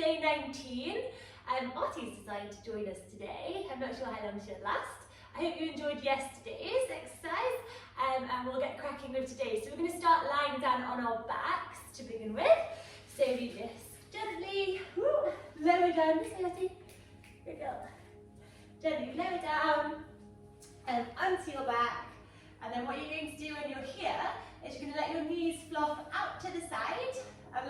day 19. Artie's decided to join us today. I'm not sure how long she'll last. I hope you enjoyed yesterday's exercise and we'll get cracking with today. So we're going to start lying down on our backs to begin with. So we just gently lower down. Good girl. Gently lower down and onto your back. And then what you're going to do when you're here is you're going to let your knees flop out to the side and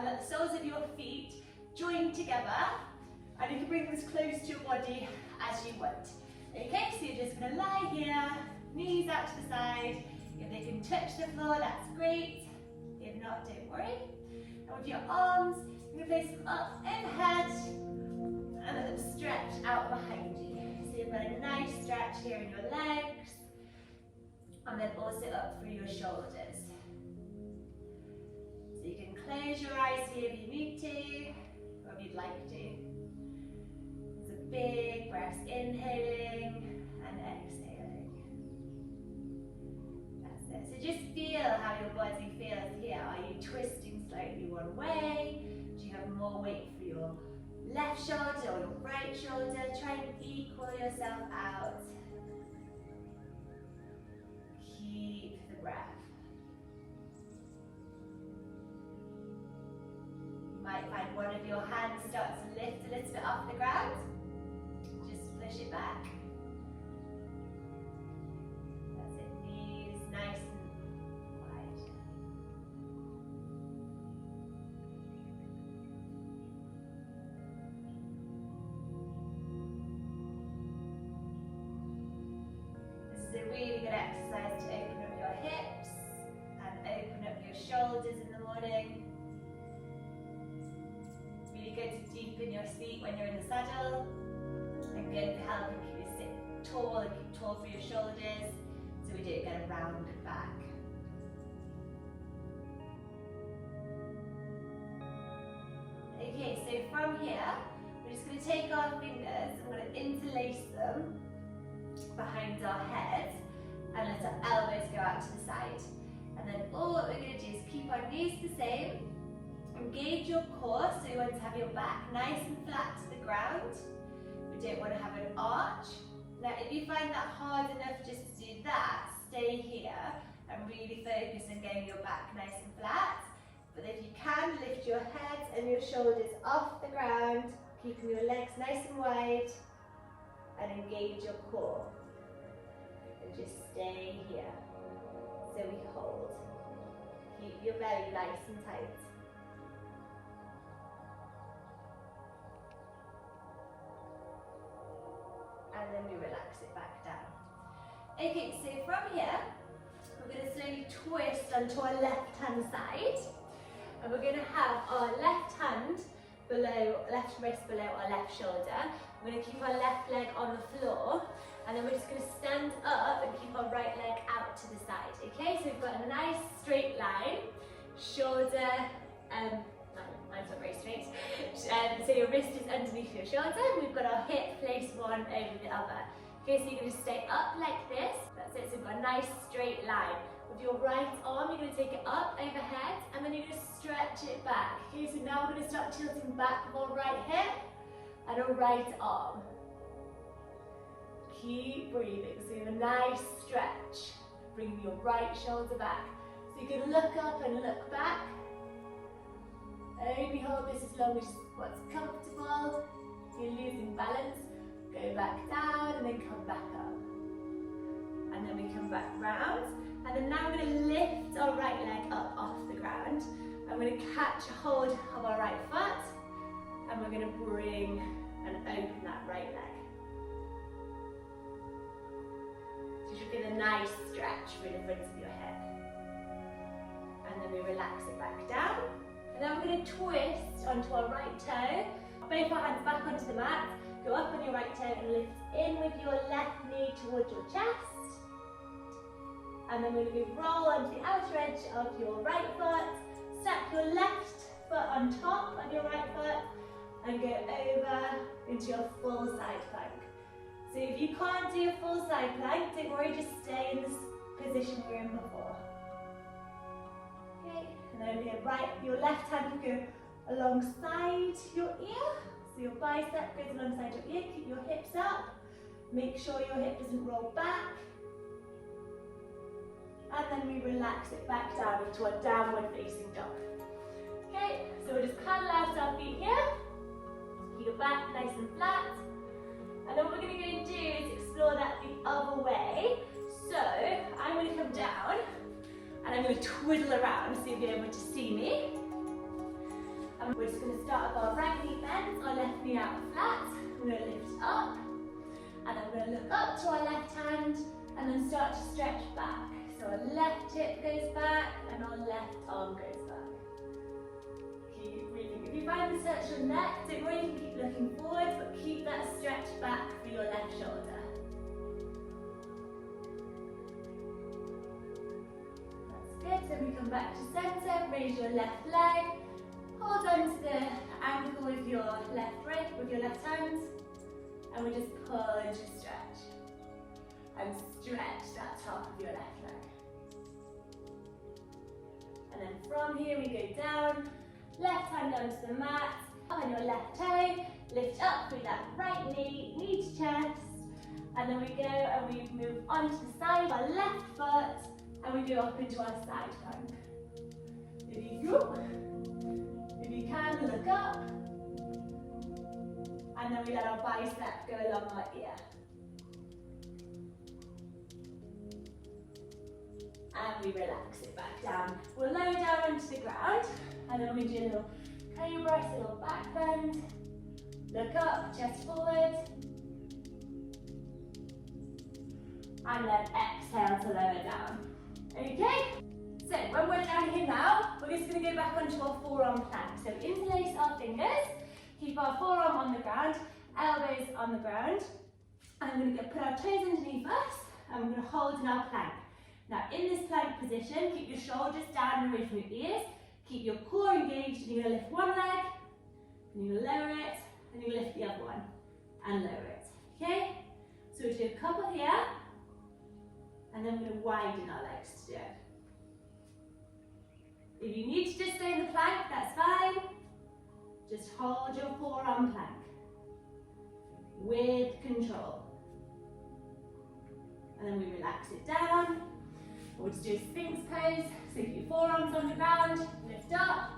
let the soles of your feet join together. And you can bring them as close to your body as you want. Okay, so you're just going to lie here, knees out to the side. If they can touch the floor, that's great. If not, don't worry. And with your arms, you're going to place them up overhead and let them stretch out behind you. So you've got a nice stretch here in your legs and then also up through your shoulders. So you can close your eyes here if you need to, or if you'd like to. It's a big breath, inhaling and exhaling. That's it. So just feel how your body feels here. Are you twisting slightly one way? Do you have more weight for your left shoulder or your right shoulder? Try and equal yourself out. Keep the breath. You might find one of your hands starts to lift a little bit off the ground. Just push it back. That's it. Knees nice and wide. This is a really good exercise to open up your hips and open up your shoulders in the morning. Really good to deepen your seat when you're in the saddle, and good to help you keep your sit tall and keep tall for your shoulders, so we don't get a rounded back. Okay, so from here, we're just going to take our fingers and we're going to interlace them behind our head and let our elbows go out to the side. And then all what we're going to do is keep our knees the same. Engage your core, so you want to have your back nice and flat to the ground. We don't want to have an arch. Now if you find that hard enough just to do that, stay here and really focus on getting your back nice and flat. But if you can, lift your head and your shoulders off the ground, keeping your legs nice and wide, and engage your core. And just stay here. So we hold. Keep your belly nice and tight. And then we relax it back down. Okay, so from here, we're going to slowly twist onto our left hand side. And we're going to have our left hand below, left wrist below our left shoulder. We're going to keep our left leg on the floor. And then we're just going to stand up and keep our right leg out to the side. Okay, so we've got a nice straight line. Shoulder, mine's not very straight. So your wrist is underneath your shoulder. We've got our hip placed one over the other. Okay, so you're going to stay up like this. That's it, so we've got a nice straight line. With your right arm, you're going to take it up overhead, and then you're going to stretch it back. Okay, so now we're going to start tilting back with our right hip and our right arm. Keep breathing, so you have a nice stretch. Bring your right shoulder back. So you can look up and look back. Only hold this as long as what's comfortable. If you're losing balance, go back down and then come back up. And then we come back round. And then now we're going to lift our right leg up off the ground. And we're going to catch a hold of our right foot. And we're going to bring and open that right leg. So you should get a nice stretch through the front of your hip. And then we relax it back down. And then we're going to twist onto our right toe. Both our hands back onto the mat. Go up on your right toe and lift in with your left knee towards your chest. And then we're going to roll onto the outer edge of your right foot. Stack your left foot on top of your right foot and go over into your full side plank. So if you can't do a full side plank, don't worry, just stay in this position we were in before. Okay, and then your left hand will go alongside your ear. So your bicep goes alongside your ear, keep your hips up. Make sure your hip doesn't roll back. And then we relax it back down into a downward facing dog. Okay, so we'll just cuddle out our feet here. Keep your back nice and flat. And then what we're going to go and do is explore that the other way. So I'm going to come down and I'm going to twiddle around so you'll be able to see me. And we're just going to start with our right knee bends, our left knee out flat. We're going to lift up. And then we're going to look up to our left hand and then start to stretch back. So our left hip goes back and our left arm goes back. Keep breathing. If you find this hurts your neck, don't worry, you can keep looking forward, but keep that stretch back for your left shoulder. That's good. Then we come back to center, raise your left leg, hold on to the ankle with your left wrist, with your left hand, and we just pull and just stretch. And stretch that top of your left leg. And then from here we go down, left hand onto the mat, up on your left toe, lift up through that right knee, knee to chest, and then we go and we move onto the side of our left foot, and we go up into our side plank. If you can, look up, and then we let our bicep go along our ear. And we relax it back down. We'll lower down onto the ground, and then we do a little cobra, a little back bend. Look up, chest forward. And then exhale to lower down. Okay? So when we're down here now, we're just going to go back onto our forearm plank. So interlace our fingers, keep our forearm on the ground, elbows on the ground. And I'm going to put our toes underneath us, and we're going to hold in our plank. Now in this plank position, keep your shoulders down and away from your ears. Keep your core engaged, and you're going to lift one leg, and you're going to lower it, and you're going to lift the other one, and lower it. Okay? So we'll do a couple here, and then we're going to widen our legs to do it. If you need to just stay in the plank, that's fine. Just hold your forearm plank with control. And then we relax it down. We'll just do a Sphinx pose. So keep your forearms on the ground, lift up,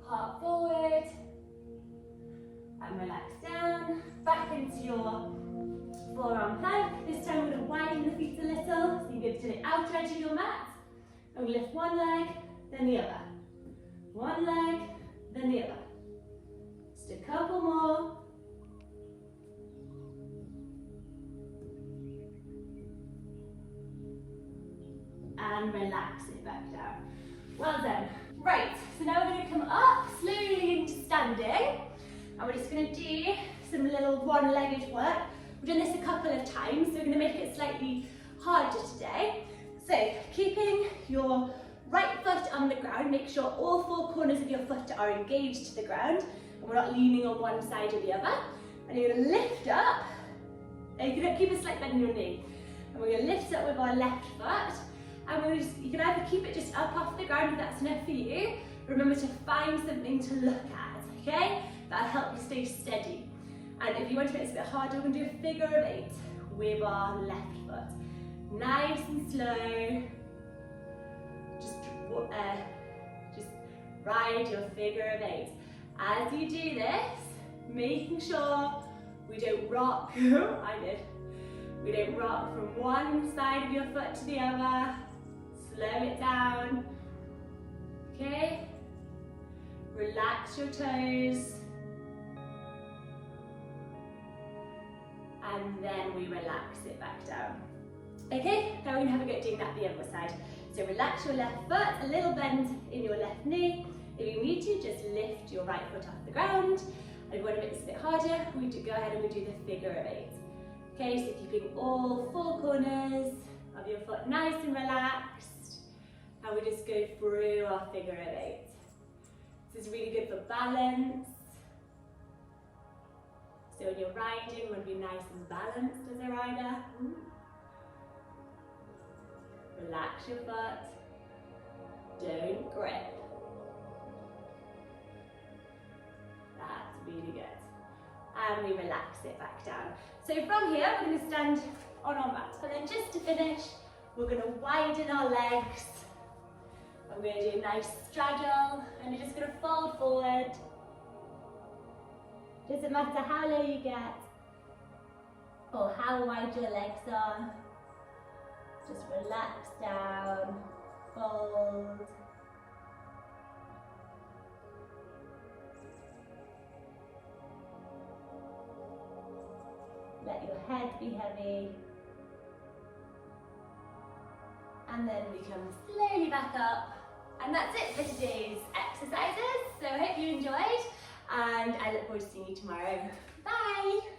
heart forward, and relax down. Back into your forearm plank. This time we're going to widen the feet a little. So you go to the outer edge of your mat. And we lift one leg, then the other. One leg, then the other. Just a couple more. And relax it back down. Well done. Right, so now we're going to come up slowly into standing. And we're just going to do some little one-legged work. We've done this a couple of times, so we're going to make it slightly harder today. So, keeping your right foot on the ground, make sure all four corners of your foot are engaged to the ground, and we're not leaning on one side or the other. And you're going to lift up, and you're going to keep a slight bend in your knee. And we're going to lift up with our left foot. And you can either keep it just up off the ground if that's enough for you. Remember to find something to look at, okay? That'll help you stay steady. And if you want to make this a bit harder, we're going to do a figure of 8 with our left foot. Nice and slow. Just ride your figure of 8. As you do this, making sure we don't rock. I did. We don't rock from one side of your foot to the other. Slow it down. Okay? Relax your toes. And then we relax it back down. Okay? Now we're going to have a go at doing that the other side. So relax your left foot, a little bend in your left knee. If you need to, just lift your right foot off the ground. And if you want to make this a bit harder, we do go ahead and we do the figure of 8. Okay, so keeping all four corners of your foot nice and relaxed. And we just go through our figure of 8. This is really good for balance. So when you're riding, you want to be nice and balanced as a rider. Relax your foot. Don't grip. really good. And we relax it back down. So from here, we're going to stand on our mat. And then just to finish, we're going to widen our legs. And we're going to do a nice straddle. And you're just going to fold forward. Doesn't matter how low you get or how wide your legs are. Just relax down, fold. Let your head be heavy. And then we come slowly back up. And that's it for today's exercises. So I hope you enjoyed, and I look forward to seeing you tomorrow. Bye!